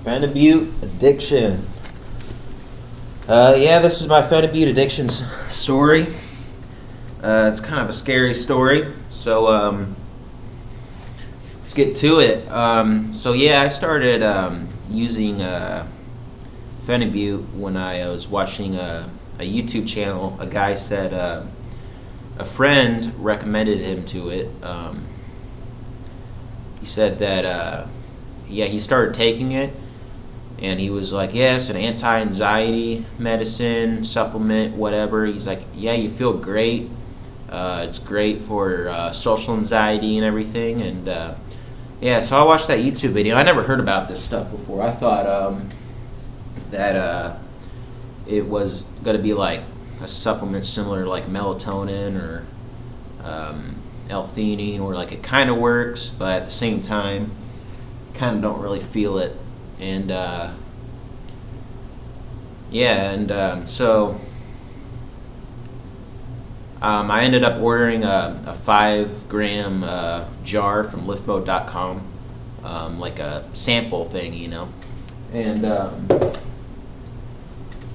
Phenibut addiction. Yeah, this is my Phenibut addiction story. It's kind of a scary story, so let's get to it. So yeah, I started using Phenibut when I was watching a YouTube channel. A guy said a friend recommended him to it. He said that yeah, he started taking it, and he was like, yeah, it's an anti-anxiety medicine, supplement, whatever. He's like, yeah, you feel great. It's great for social anxiety and everything. And yeah, so I watched that YouTube video. I never heard about this stuff before. I thought that it was going to be like a supplement similar to like melatonin or L-theanine, where like it kind of works, but at the same time, kind of don't really feel it. And yeah, and so I ended up ordering a 5-gram jar from Withdrawal.com, like a sample thing, you know. And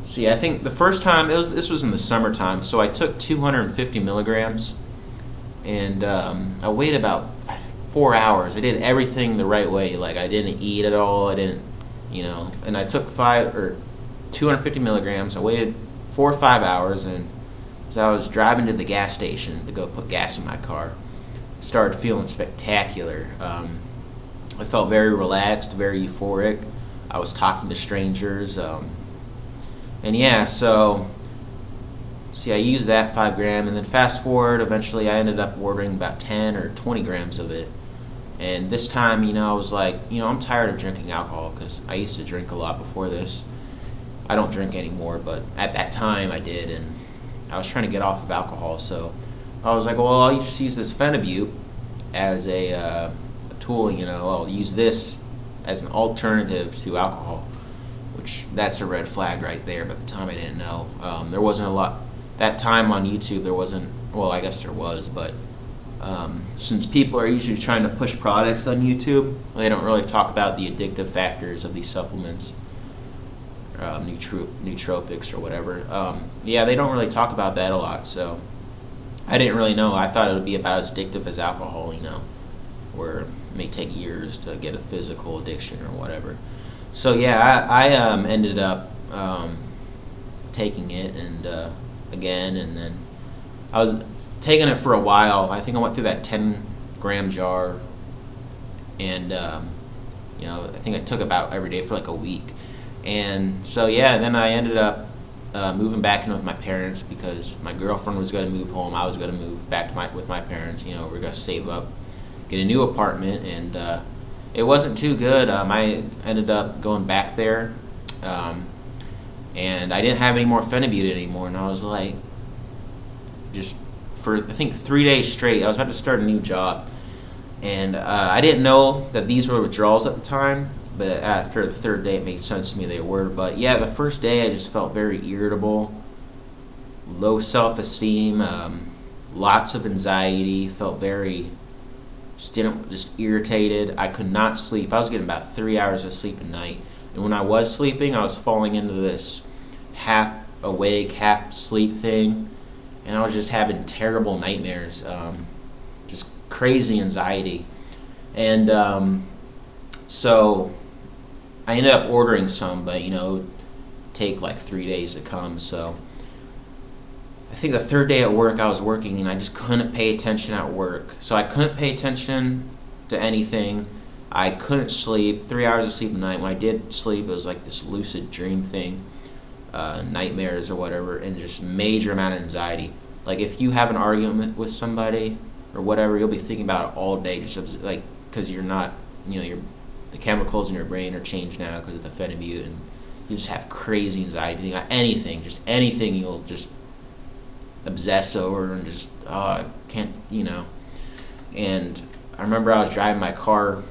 see, I think the first time this was in the summertime, so I took 250 milligrams, and I waited about 4 hours. I did everything the right way. Like, I didn't eat at all. I didn't, you know. And I took 250 milligrams. I waited 4 or 5 hours, and as I was driving to the gas station to go put gas in my car, I started feeling spectacular. I felt very relaxed, very euphoric. I was talking to strangers, and yeah, so see, I used that 5 gram, and then fast forward, eventually I ended up ordering about 10 or 20 grams of it. And this time, you know, I was like, you know, I'm tired of drinking alcohol, because I used to drink a lot before this. I don't drink anymore, but at that time I did, and I was trying to get off of alcohol, so I was like, well, I'll just use this Phenibut as a tool, you know. I'll use this as an alternative to alcohol, which that's a red flag right there, but at the time I didn't know. There wasn't a lot, that time on YouTube there wasn't, well, I guess there was, but since people are usually trying to push products on YouTube, they don't really talk about the addictive factors of these supplements, nootropics or whatever. Yeah, they don't really talk about that a lot, so I didn't really know. I thought it would be about as addictive as alcohol, you know, where it may take years to get a physical addiction or whatever. So yeah, I ended up taking it, and again, and then I was taking it for a while. I think I went through that 10-gram jar, and you know, I think I took about every day for like a week. And so yeah, then I ended up moving back in with my parents, because my girlfriend was going to move home. I was going to move back to with my parents. You know, we we're going to save up, get a new apartment, and it wasn't too good. I ended up going back there, and I didn't have any more Phenibut anymore, and I was like, just for I think 3 days straight, I was about to start a new job, and I didn't know that these were withdrawals at the time, but after the 3rd day it made sense to me they were. But yeah, the first day I just felt very irritable, low self-esteem, lots of anxiety, felt very just irritated. I could not sleep. I was getting about 3 hours of sleep a night, and when I was sleeping, I was falling into this half awake, half sleep thing, and I was just having terrible nightmares, just crazy anxiety. And so I ended up ordering some, but you know, it would take like 3 days to come. So I think the 3rd day at work, I was working, and I just couldn't pay attention at work. So I couldn't pay attention to anything. I couldn't sleep. 3 hours of sleep a night. When I did sleep, it was like this lucid dream thing, nightmares or whatever, and just major amount of anxiety. Like, if you have an argument with somebody or whatever, you'll be thinking about it all day, just like, because you're not, you know, the chemicals in your brain are changed now because of the Phenibut, and you just have crazy anxiety. Anything, just anything, you'll just obsess over, and just I can't, you know. And I remember I was driving my car.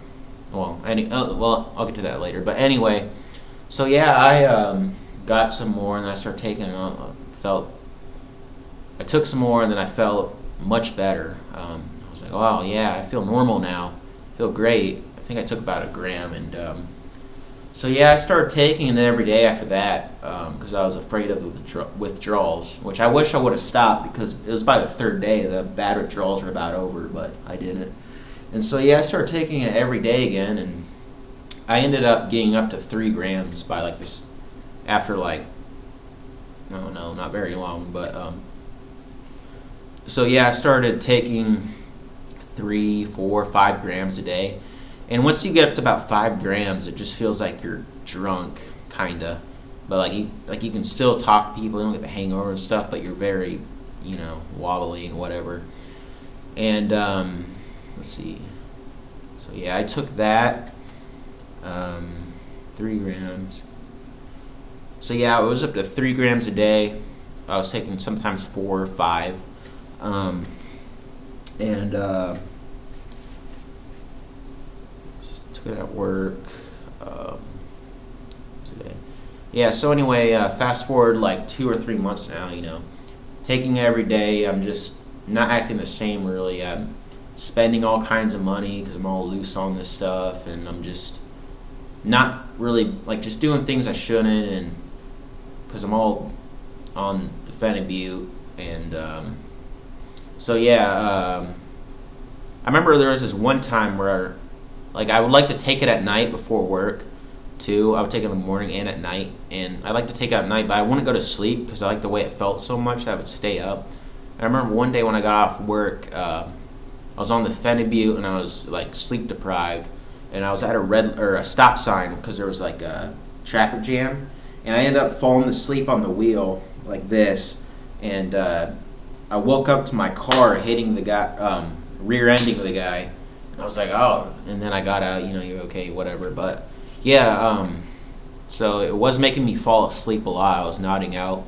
Well, I'll get to that later. But anyway, so yeah, I got some more, and I started taking it. I took some more, and then I felt much better. I was like, wow, yeah, I feel normal now. I feel great. I think I took about 1 gram, and So yeah, I started taking it every day after that because I was afraid of the withdrawals, which I wish I would have stopped because it was by the third day the bad withdrawals were about over, but I didn't. And so yeah, I started taking it every day again, and I ended up getting up to 3 grams by like this after like, I don't know, not very long, but so yeah, I started taking 3, 4, 5 grams a day. And once you get up to about 5 grams, it just feels like you're drunk, kinda. But like you can still talk to people, you don't get the hangover and stuff, but you're very, wobbly and whatever. And let's see. So yeah, I took that 3 grams. So yeah, it was up to 3 grams a day. I was taking sometimes 4 or 5, and took it at work today. Yeah. So anyway, fast forward like 2 or 3 months now. Taking it every day. I'm just not acting the same really. I'm spending all kinds of money because I'm all loose on this stuff, and I'm just not really like just doing things I shouldn't, and because I'm all on the Phenibut, and so yeah, I remember there was this one time where like I would like to take it at night before work too. I would take it in the morning and at night, and I like to take it at night, but I wouldn't go to sleep because I like the way it felt so much that I would stay up. I remember one day when I got off work, I was on the Phenibut and I was like sleep deprived, and I was at a stop sign because there was like a traffic jam, and I ended up falling asleep on the wheel like this, and I woke up to my car hitting the guy, rear-ending the guy. And I was like, oh, and then I got out, you're okay, whatever. But yeah, so it was making me fall asleep a lot. I was nodding out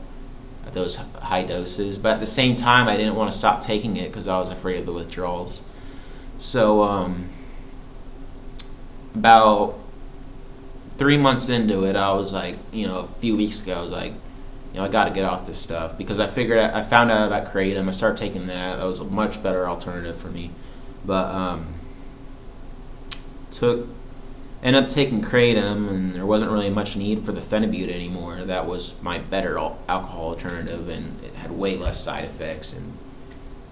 at those high doses, but at the same time, I didn't want to stop taking it because I was afraid of the withdrawals. So about 3 months into it, I was like, a few weeks ago, I was like, I got to get off this stuff because I found out about Kratom. I started taking that. That was a much better alternative for me. But ended up taking Kratom, and there wasn't really much need for the Phenibut anymore. That was my better alcohol alternative, and it had way less side effects and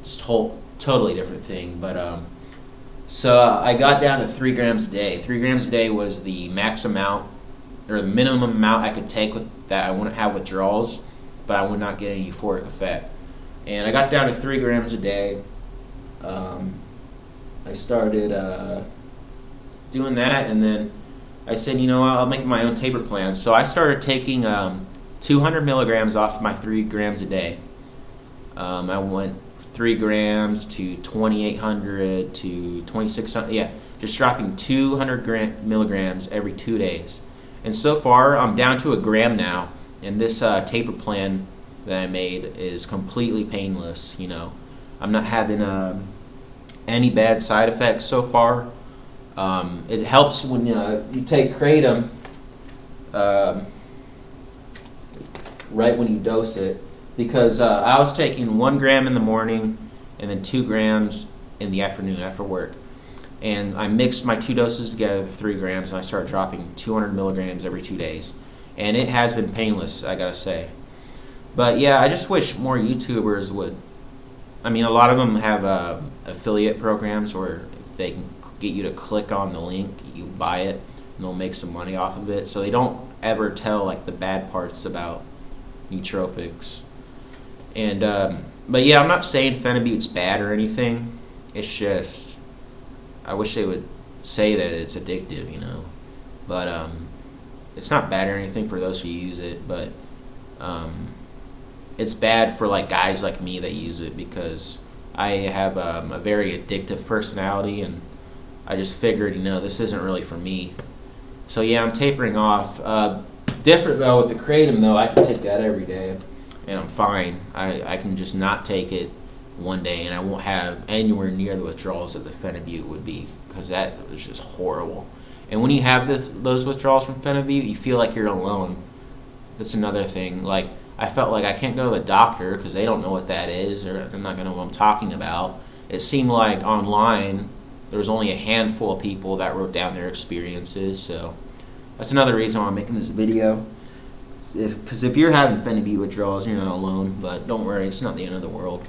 just totally different thing. But so I got down to 3 grams a day. 3 grams a day was the max amount, or the minimum amount I could take that I wouldn't have withdrawals, but I would not get any euphoric effect. And I got down to 3 grams a day. I started doing that, and then I said, I'll make my own taper plan. So I started taking 200 milligrams off my 3 grams a day. I went 3 grams to 2,800 to 2,600. Yeah, just dropping 200 milligrams every 2 days. And so far, I'm down to 1 gram now. And this taper plan that I made is completely painless. I'm not having any bad side effects so far. It helps when you take Kratom right when you dose it, because I was taking 1 gram in the morning and then 2 grams in the afternoon after work. And I mixed my 2 doses together, the 3 grams, and I started dropping 200 milligrams every 2 days. And it has been painless, I gotta say. But yeah, I just wish more YouTubers would. I mean, a lot of them have affiliate programs where if they can get you to click on the link, you buy it, and they'll make some money off of it. So they don't ever tell like the bad parts about nootropics. And but yeah, I'm not saying Phenibut's bad or anything. It's just I wish they would say that it's addictive, But it's not bad or anything for those who use it, but it's bad for like guys like me that use it because I have a very addictive personality, and I just figured, this isn't really for me. So yeah, I'm tapering off. Different though with the Kratom though, I can take that every day, and I'm fine. I can just not take it one day, and I won't have anywhere near the withdrawals that the Phenibut would be, because that was just horrible. And when you have those withdrawals from Phenibut, you feel like you're alone. That's another thing. Like, I felt like I can't go to the doctor because they don't know what that is, or they're not going to know what I'm talking about. It seemed like online there was only a handful of people that wrote down their experiences, so that's another reason why I'm making this video. Because if you're having Phenibut withdrawals, you're not alone. But don't worry, it's not the end of the world.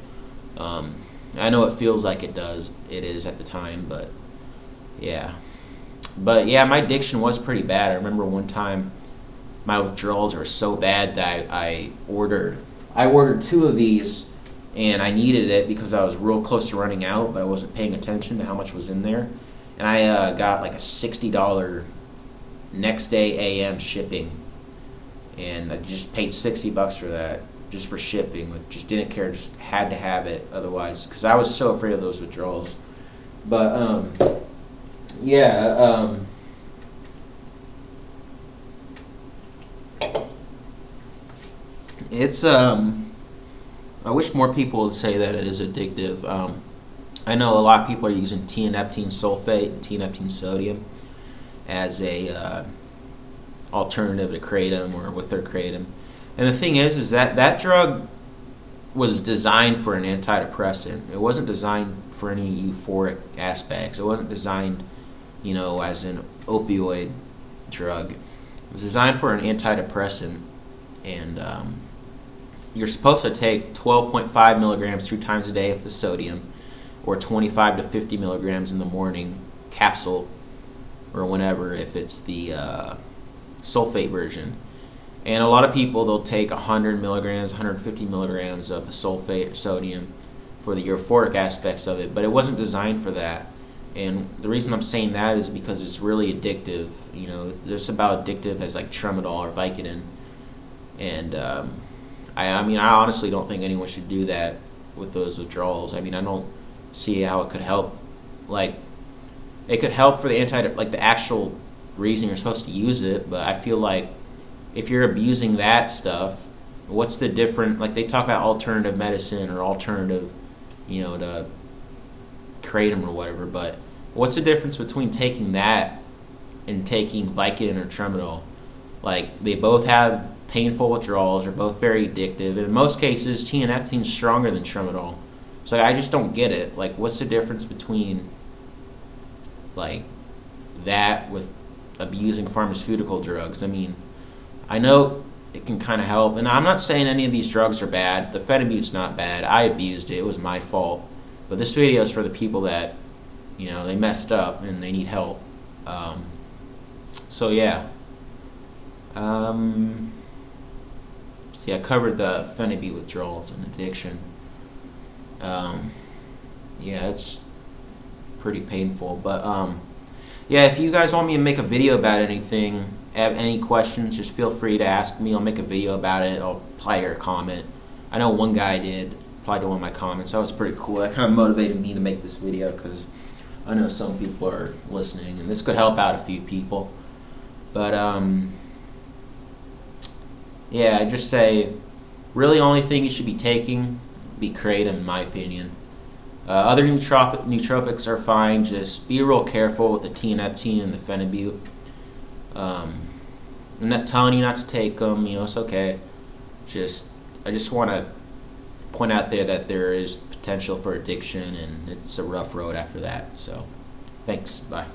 I know it feels like it is at the time, but yeah. But yeah, my addiction was pretty bad. I remember one time my withdrawals were so bad that I ordered 2 of these, and I needed it because I was real close to running out, but I wasn't paying attention to how much was in there. And I got like a $60 next day AM shipping, and I just paid $60 for that, just for shipping. Like, just didn't care, just had to have it otherwise, because I was so afraid of those withdrawals. But yeah, it's I wish more people would say that it is addictive. I know a lot of people are using tianeptine sulfate and tianeptine sodium as a alternative to kratom or with their kratom. And the thing is that that drug was designed for an antidepressant. It wasn't designed for any euphoric aspects. It wasn't designed, you know, as an opioid drug. It was designed for an antidepressant, and you're supposed to take 12.5 milligrams 3 times a day of the sodium, or 25 to 50 milligrams in the morning capsule, or whenever, if it's the sulfate version. And a lot of people, they'll take 100 milligrams, 150 milligrams of the sulfate or sodium for the euphoric aspects of it, but it wasn't designed for that. And the reason I'm saying that is because it's really addictive. You know, it's about addictive as like tramadol or Vicodin. And I mean, I honestly don't think anyone should do that with those withdrawals. I mean, I don't see how it could help. Like, it could help for the the actual reason you're supposed to use it, but I feel like if you're abusing that stuff, what's the difference? Like, they talk about alternative medicine or alternative, you know, to kratom or whatever, but what's the difference between taking that and taking Vicodin or tramadol? Like, they both have painful withdrawals, are both very addictive, and in most cases tianeptine is stronger than tramadol. So I just don't get it. Like, what's the difference between like that with abusing pharmaceutical drugs? I mean, I know it can kind of help, and I'm not saying any of these drugs are bad. The Phenibut's not bad. I abused it. It was my fault. But this video is for the people that, you know, they messed up and they need help. So yeah. See, I covered the Phenibut withdrawals and addiction. Yeah, it's pretty painful. But yeah, if you guys want me to make a video about anything, have any questions, just feel free to ask me. I'll make a video about it. I'll reply to your comment. I know one guy did reply to one of my comments. That was pretty cool. That kind of motivated me to make this video, because I know some people are listening, and this could help out a few people. But yeah, I just say, really, only thing you should be taking be kratom, in my opinion. Other nootropics are fine. Just be real careful with the tianeptine and the Phenibut. I'm not telling you not to take them. You know, it's okay. I just want to point out there that there is potential for addiction, and it's a rough road after that. So, thanks. Bye.